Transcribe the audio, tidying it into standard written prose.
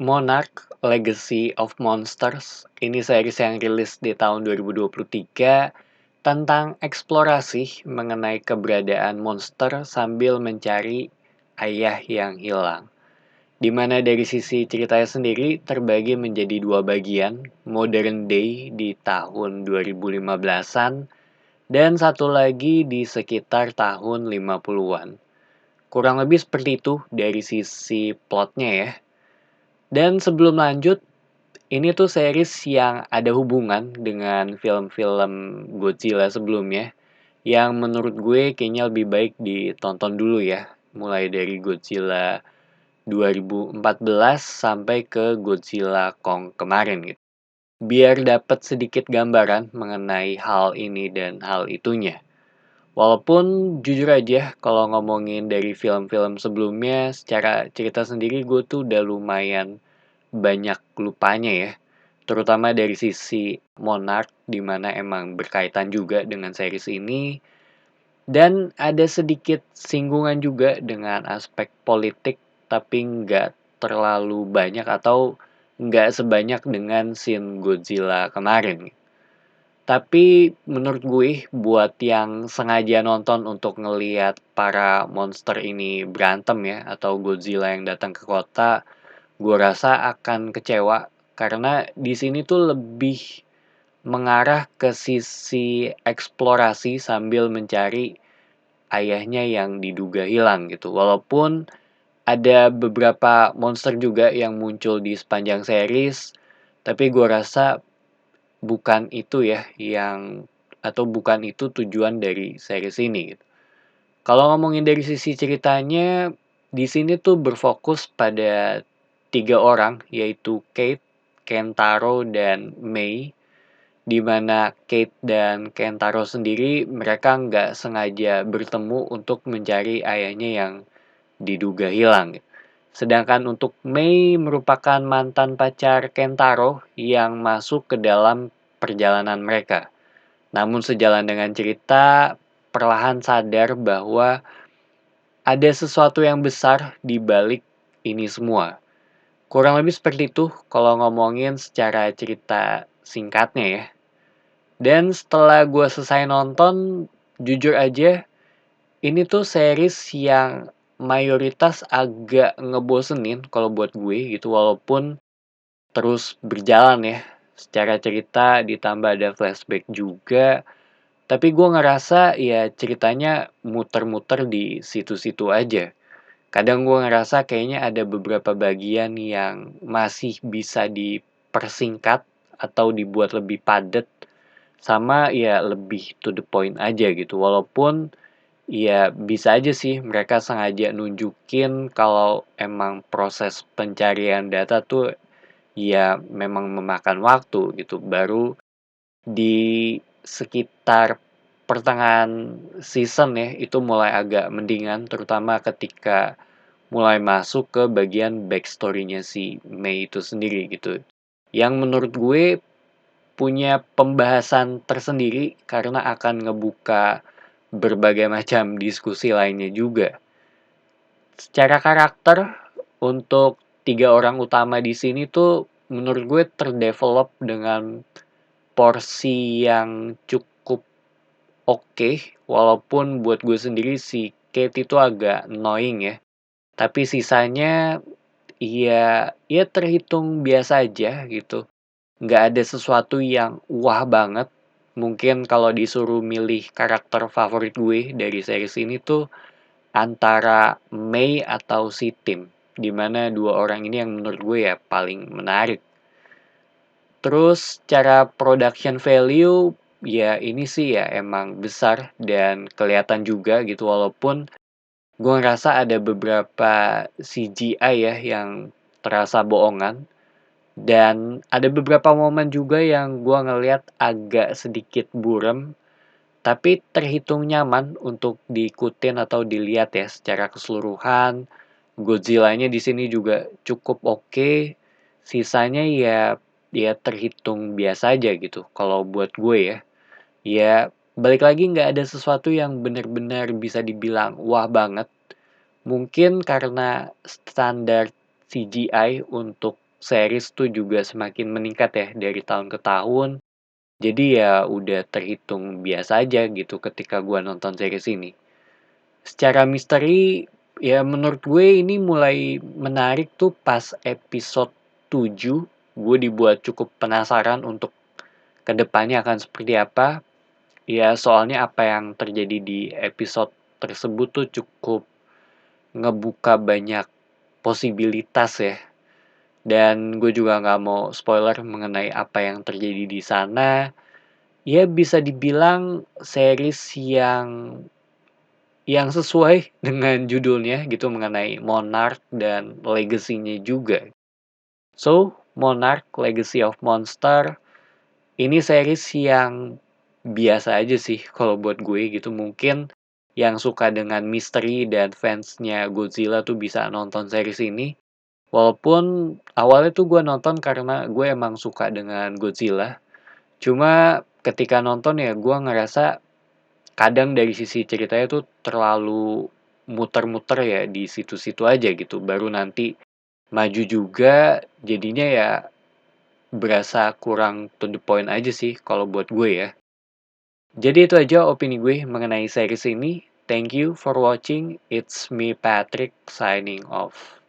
Monarch: Legacy of Monsters ini series yang rilis di tahun 2023 tentang eksplorasi mengenai keberadaan monster sambil mencari ayah yang hilang. Di mana dari sisi ceritanya sendiri terbagi menjadi dua bagian, modern day di tahun 2015-an dan satu lagi di sekitar tahun 50-an. Kurang lebih seperti itu dari sisi plotnya ya. Dan sebelum lanjut, ini tuh series yang ada hubungan dengan film-film Godzilla sebelumnya, yang menurut gue kayaknya lebih baik ditonton dulu ya, mulai dari Godzilla 2014 sampai ke Godzilla Kong kemarin gitu. Biar dapat sedikit gambaran mengenai hal ini dan hal itunya. Walaupun jujur aja kalau ngomongin dari film-film sebelumnya, secara cerita sendiri gue tuh udah lumayan banyak lupanya ya. Terutama dari sisi Monarch, di mana emang berkaitan juga dengan series ini. Dan ada sedikit singgungan juga dengan aspek politik, tapi nggak terlalu banyak atau nggak sebanyak dengan scene Godzilla kemarin. Tapi menurut gue, buat yang sengaja nonton untuk ngeliat para monster ini berantem ya, atau Godzilla yang datang ke kota, gue rasa akan kecewa karena di sini tuh lebih mengarah ke sisi eksplorasi sambil mencari ayahnya yang diduga hilang gitu. Walaupun ada beberapa monster juga yang muncul di sepanjang series, tapi gue rasa bukan itu ya yang atau bukan itu tujuan dari series ini gitu. Kalau ngomongin dari sisi ceritanya, di sini tuh berfokus pada tiga orang, yaitu Kate, Kentaro, dan Mei. Di mana Kate dan Kentaro sendiri mereka nggak sengaja bertemu untuk mencari ayahnya yang diduga hilang. Sedangkan untuk Mei merupakan mantan pacar Kentaro yang masuk ke dalam perjalanan mereka. Namun sejalan dengan cerita, perlahan sadar bahwa ada sesuatu yang besar di balik ini semua. Kurang lebih seperti itu kalau ngomongin secara cerita singkatnya ya. Dan setelah gue selesai nonton, jujur aja, ini tuh series yang mayoritas agak ngebosenin kalau buat gue gitu. Walaupun terus berjalan ya. Secara cerita ditambah ada flashback juga. Tapi gue ngerasa ya ceritanya muter-muter di situ-situ aja. Kadang gue ngerasa kayaknya ada beberapa bagian yang masih bisa dipersingkat atau dibuat lebih padat sama ya lebih to the point aja gitu. Walaupun ya bisa aja sih mereka sengaja nunjukin kalau emang proses pencarian data tuh ya memang memakan waktu gitu. Baru di sekitar pertengahan season ya itu mulai agak mendingan terutama ketika mulai masuk ke bagian backstory-nya si Mei itu sendiri gitu. Yang menurut gue punya pembahasan tersendiri karena akan ngebuka berbagai macam diskusi lainnya juga. Secara karakter untuk tiga orang utama di sini tuh menurut gue terdevelop dengan porsi yang cukup oke, walaupun buat gue sendiri si Kate itu agak annoying ya. Tapi sisanya ya terhitung biasa aja gitu. Nggak ada sesuatu yang wah banget. Mungkin kalau disuruh milih karakter favorit gue dari series ini tuh antara Mei atau si Tim. Dimana dua orang ini yang menurut gue ya paling menarik. Terus cara production value ya ini sih ya emang besar dan kelihatan juga gitu walaupun gue ngerasa ada beberapa CGI ya yang terasa bohongan dan ada beberapa momen juga yang gue ngeliat agak sedikit buram tapi terhitung nyaman untuk diikutin atau dilihat ya secara keseluruhan. Godzilla-nya di sini juga cukup oke. Sisanya ya terhitung biasa aja gitu kalau buat gue ya. Ya balik lagi nggak ada sesuatu yang benar-benar bisa dibilang wah banget. Mungkin karena standar CGI untuk series tuh juga semakin meningkat ya dari tahun ke tahun. Jadi ya udah terhitung biasa aja gitu ketika gua nonton series ini. Secara misteri, ya menurut gue ini mulai menarik tuh pas episode 7. Gue dibuat cukup penasaran untuk kedepannya akan seperti apa. Ya soalnya apa yang terjadi di episode tersebut tuh cukup ngebuka banyak posibilitas ya. Dan gue juga nggak mau spoiler mengenai apa yang terjadi di sana. Ya bisa dibilang series yang sesuai dengan judulnya gitu mengenai Monarch dan legasinya juga. So, Monarch: Legacy of Monster ini series yang biasa aja sih kalau buat gue gitu. Mungkin yang suka dengan misteri dan fansnya Godzilla tuh bisa nonton series ini. Walaupun awalnya tuh gue nonton karena gue emang suka dengan Godzilla. Cuma ketika nonton ya gue ngerasa kadang dari sisi ceritanya tuh terlalu muter-muter ya di situ-situ aja gitu. Baru nanti maju juga jadinya ya berasa kurang to the point aja sih kalau buat gue ya. Jadi itu aja opini gue mengenai series ini. Thank you for watching. It's me Patrick signing off.